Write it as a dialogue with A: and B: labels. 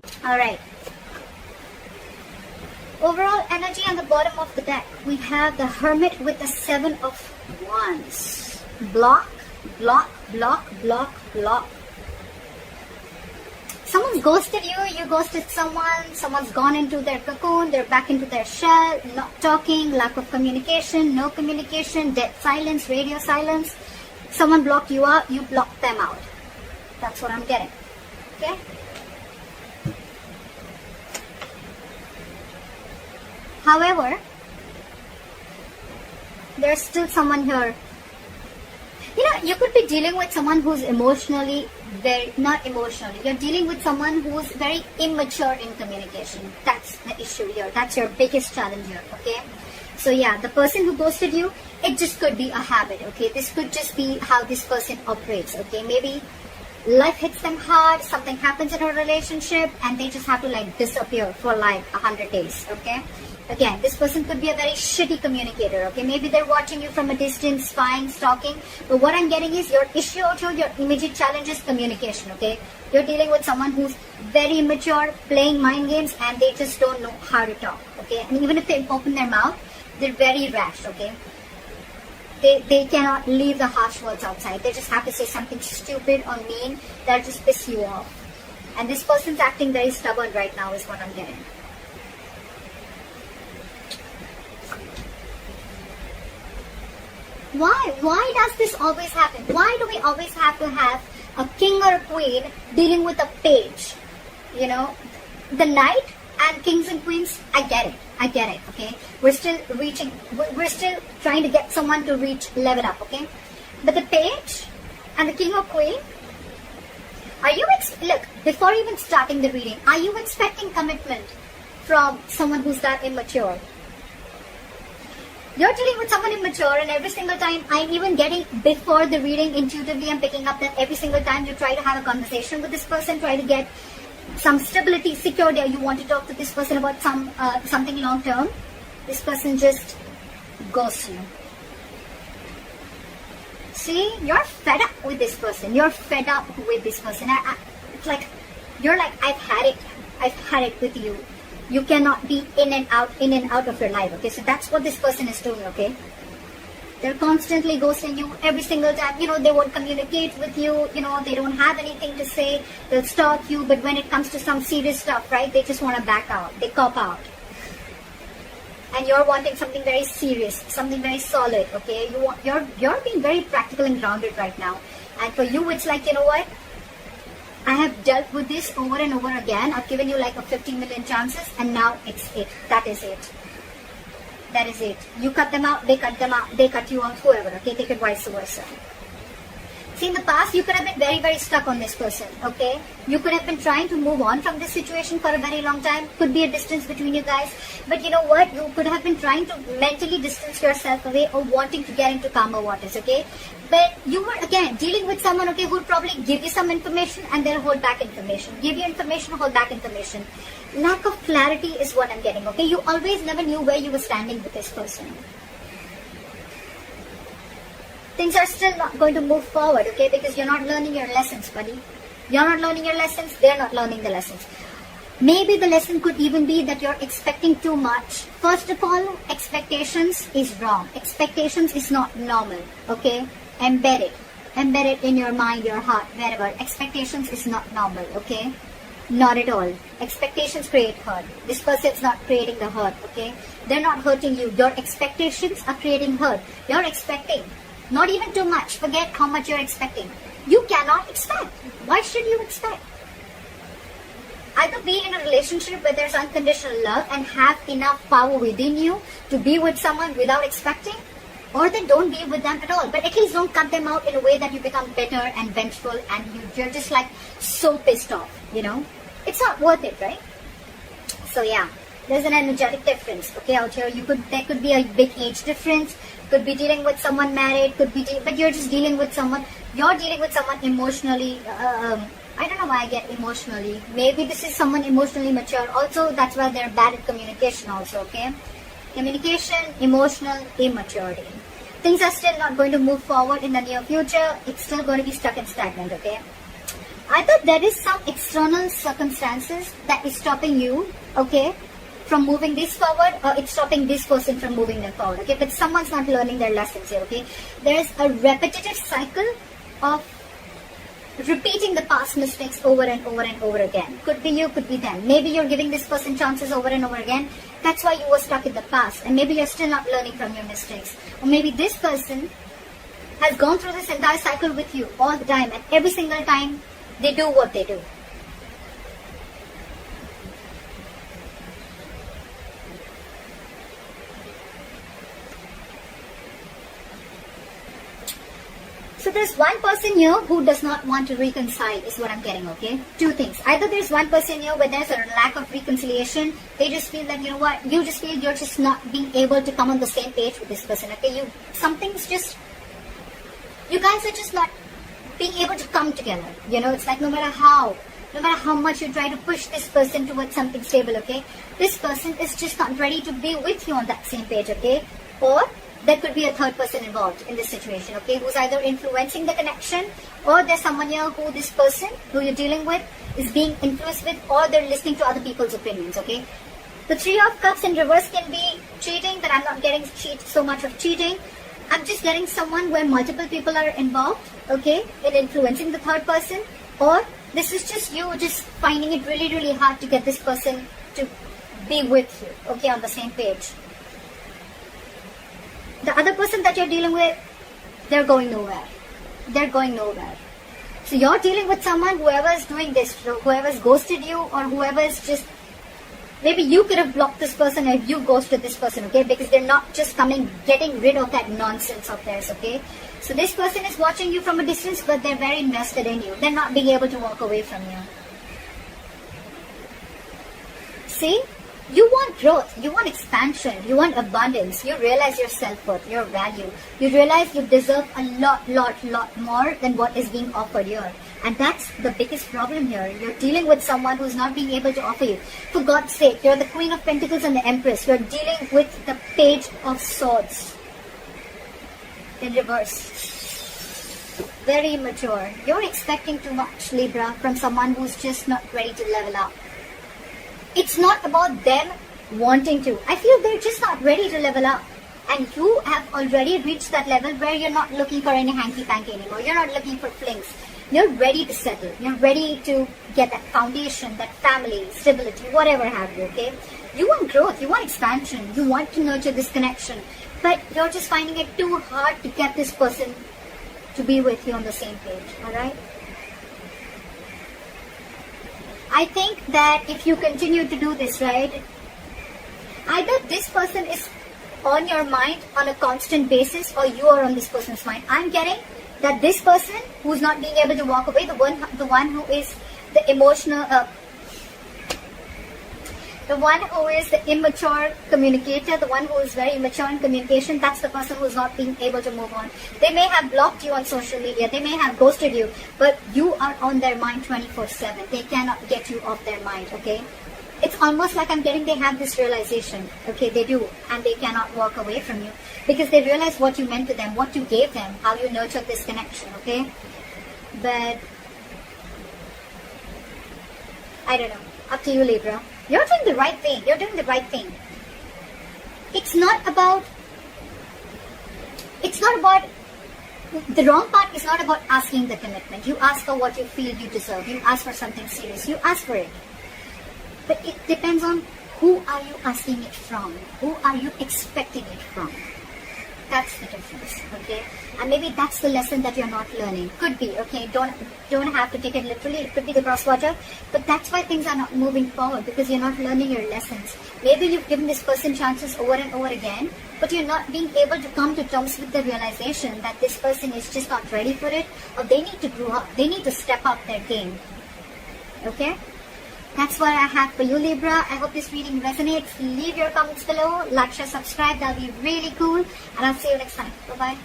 A: All right. Overall energy on the bottom of the deck, we have the Hermit with the Seven of Wands. Block, block, block, block, block. Someone's ghosted you, you ghosted someone, someone's gone into their cocoon, they're back into their shell, not talking, lack of communication, no communication, dead silence, radio silence. Someone blocked you out, you blocked them out. That's what I'm getting. Okay? However, there's still someone here. You know, you could be dealing with someone who's emotionally not emotionally. You're dealing with someone who's very immature in communication. That's the issue here. That's your biggest challenge here, okay? So yeah, the person who ghosted you, it just could be a habit, okay? This could just be how this person operates, okay? Maybe life hits them hard, something happens in a relationship, and they just have to like disappear for like 100 days, okay? Again, this person could be a very shitty communicator, okay? Maybe they're watching you from a distance, spying, stalking. But what I'm getting is your issue out here, your immediate challenge is communication, okay? You're dealing with someone who's very immature, playing mind games, and they just don't know how to talk, okay? And even if they open their mouth, they're very rash, okay? They cannot leave the harsh words outside. They just have to say something stupid or mean that'll just piss you off. And this person's acting very stubborn right now is what I'm getting. Why does this always happen? Why do we always have to have a king or a queen dealing with a page? You know, the knight and kings and queens, I get it, okay? We're still trying to get someone to reach level up, okay? But the page and the king or queen, look, before even starting the reading, are you expecting commitment from someone who's that immature? You're dealing with someone immature, and every single time I'm even getting, before the reading, intuitively I'm picking up that every single time you try to have a conversation with this person, try to get some stability, security, or you want to talk to this person about something long term, this person just ghosts you. See, you're fed up with this person. It's like, you're like, I've had it with you. You cannot be in and out of your life, okay? So that's what this person is doing, okay? They're constantly ghosting you every single time. You know, they won't communicate with you. You know, they don't have anything to say. They'll stalk you. But when it comes to some serious stuff, right, they just want to back out. They cop out. And you're wanting something very serious, something very solid, okay? You're being very practical and grounded right now. And for you, it's like, you know what? I have dealt with this over and over again. I've given you like a 50 million chances, and now it's it. That is it. That is it. You cut them out, they cut them out, they cut you out, whoever, okay? Take it vice versa. See, in the past, you could have been very, very stuck on this person, okay? You could have been trying to move on from this situation for a very long time. Could be a distance between you guys. But you know what? You could have been trying to mentally distance yourself away or wanting to get into calmer waters, okay? But you were, again, dealing with someone, okay, who would probably give you some information and then hold back information. Give you information, hold back information. Lack of clarity is what I'm getting, okay? You always never knew where you were standing with this person. Things are still not going to move forward, okay? Because you're not learning your lessons, buddy. You're not learning your lessons, they're not learning the lessons. Maybe the lesson could even be that you're expecting too much. First of all, expectations is wrong. Expectations is not normal, okay? Embed it. Embed it in your mind, your heart, wherever. Expectations is not normal, okay? Not at all. Expectations create hurt. This person's not creating the hurt, okay? They're not hurting you. Your expectations are creating hurt. You're expecting. Not even too much. Forget how much you're expecting. You cannot expect. Why should you expect? Either be in a relationship where there's unconditional love and have enough power within you to be with someone without expecting, or then don't be with them at all. But at least don't cut them out in a way that you become bitter and vengeful and you're just like so pissed off, you know? It's not worth it, right? So yeah, there's an energetic difference, okay, out here. There could be a big age difference. Could be dealing with someone married, but you're just dealing with someone, emotionally, I don't know why I get emotionally. Maybe this is someone emotionally mature. Also, that's why they're bad at communication also, okay? Communication, emotional immaturity. Things are still not going to move forward in the near future. It's still going to be stuck and stagnant, okay? Either there is some external circumstances that is stopping you, okay, from moving this forward, or it's stopping this person from moving them forward, okay? But someone's not learning their lessons here, okay? There's a repetitive cycle of repeating the past mistakes over and over and over again. Could be you, could be them. Maybe you're giving this person chances over and over again. That's why you were stuck in the past, and maybe you're still not learning from your mistakes. Or maybe this person has gone through this entire cycle with you all the time, and every single time they do what they do. So there's one person here who does not want to reconcile is what I'm getting, okay? Two things. Either there's one person here where there's a lack of reconciliation. They just feel that, you know what, you just feel you're just not being able to come on the same page with this person, okay? You guys are just not being able to come together. You know, it's like no matter how much you try to push this person towards something stable, okay? This person is just not ready to be with you on that same page, okay? Or there could be a third person involved in this situation, okay, who's either influencing the connection, or there's someone here who this person who you're dealing with is being influenced with, or they're listening to other people's opinions, okay? The Three of Cups in reverse can be cheating, but I'm not getting so much of cheating. I'm just getting someone where multiple people are involved, okay, in influencing the third person, or this is just you just finding it really, really hard to get this person to be with you, okay, on the same page. The other person that you're dealing with, they're going nowhere. They're going nowhere. So you're dealing with someone, whoever's doing this, whoever's ghosted you, or whoever's just, maybe you could have blocked this person if you ghosted this person, okay? Because they're not just getting rid of that nonsense of theirs, okay? So this person is watching you from a distance, but they're very invested in you. They're not being able to walk away from you. See? You want growth, you want expansion, you want abundance, you realize your self-worth, your value. You realize you deserve a lot more than what is being offered here. And that's the biggest problem here. You're dealing with someone who's not being able to offer you. For God's sake, you're the Queen of Pentacles and the Empress. You're dealing with the Page of Swords in reverse. Very immature. You're expecting too much, Libra, from someone who's just not ready to level up. It's not about them wanting to. I feel they're just not ready to level up. And you have already reached that level where you're not looking for any hanky-panky anymore. You're not looking for flings. You're ready to settle. You're ready to get that foundation, that family, stability, whatever have you, okay? You want growth. You want expansion. You want to nurture this connection. But you're just finding it too hard to get this person to be with you on the same page, alright? I think that if you continue to do this, right, either this person is on your mind on a constant basis, or you are on this person's mind. I'm getting that this person who's not being able to walk away, the one who is the emotional, the one who is the immature communicator, the one who is very immature in communication, that's the person who's not being able to move on. They may have blocked you on social media, they may have ghosted you, but you are on their mind 24/7. They cannot get you off their mind, okay? It's almost like I'm getting they have this realization, okay, they do, and they cannot walk away from you because they realize what you meant to them, what you gave them, how you nurtured this connection, okay? But I don't know, up to you, Libra. You're doing the right thing. You're doing the right thing. It's not about, the wrong part is not about asking the commitment. You ask for what you feel you deserve. You ask for something serious. You ask for it. But it depends on who are you asking it from? Who are you expecting it from? That's the difference, okay? And maybe that's the lesson that you're not learning. Could be, okay? Don't have to take it literally. It could be the crosswater. But that's why things are not moving forward, because you're not learning your lessons. Maybe you've given this person chances over and over again, but you're not being able to come to terms with the realization that this person is just not ready for it, or they need to grow up. They need to step up their game. Okay? That's what I have for you, Libra. I hope this reading resonates. Leave your comments below. Like, share, subscribe. That'll be really cool. And I'll see you next time. Bye-bye.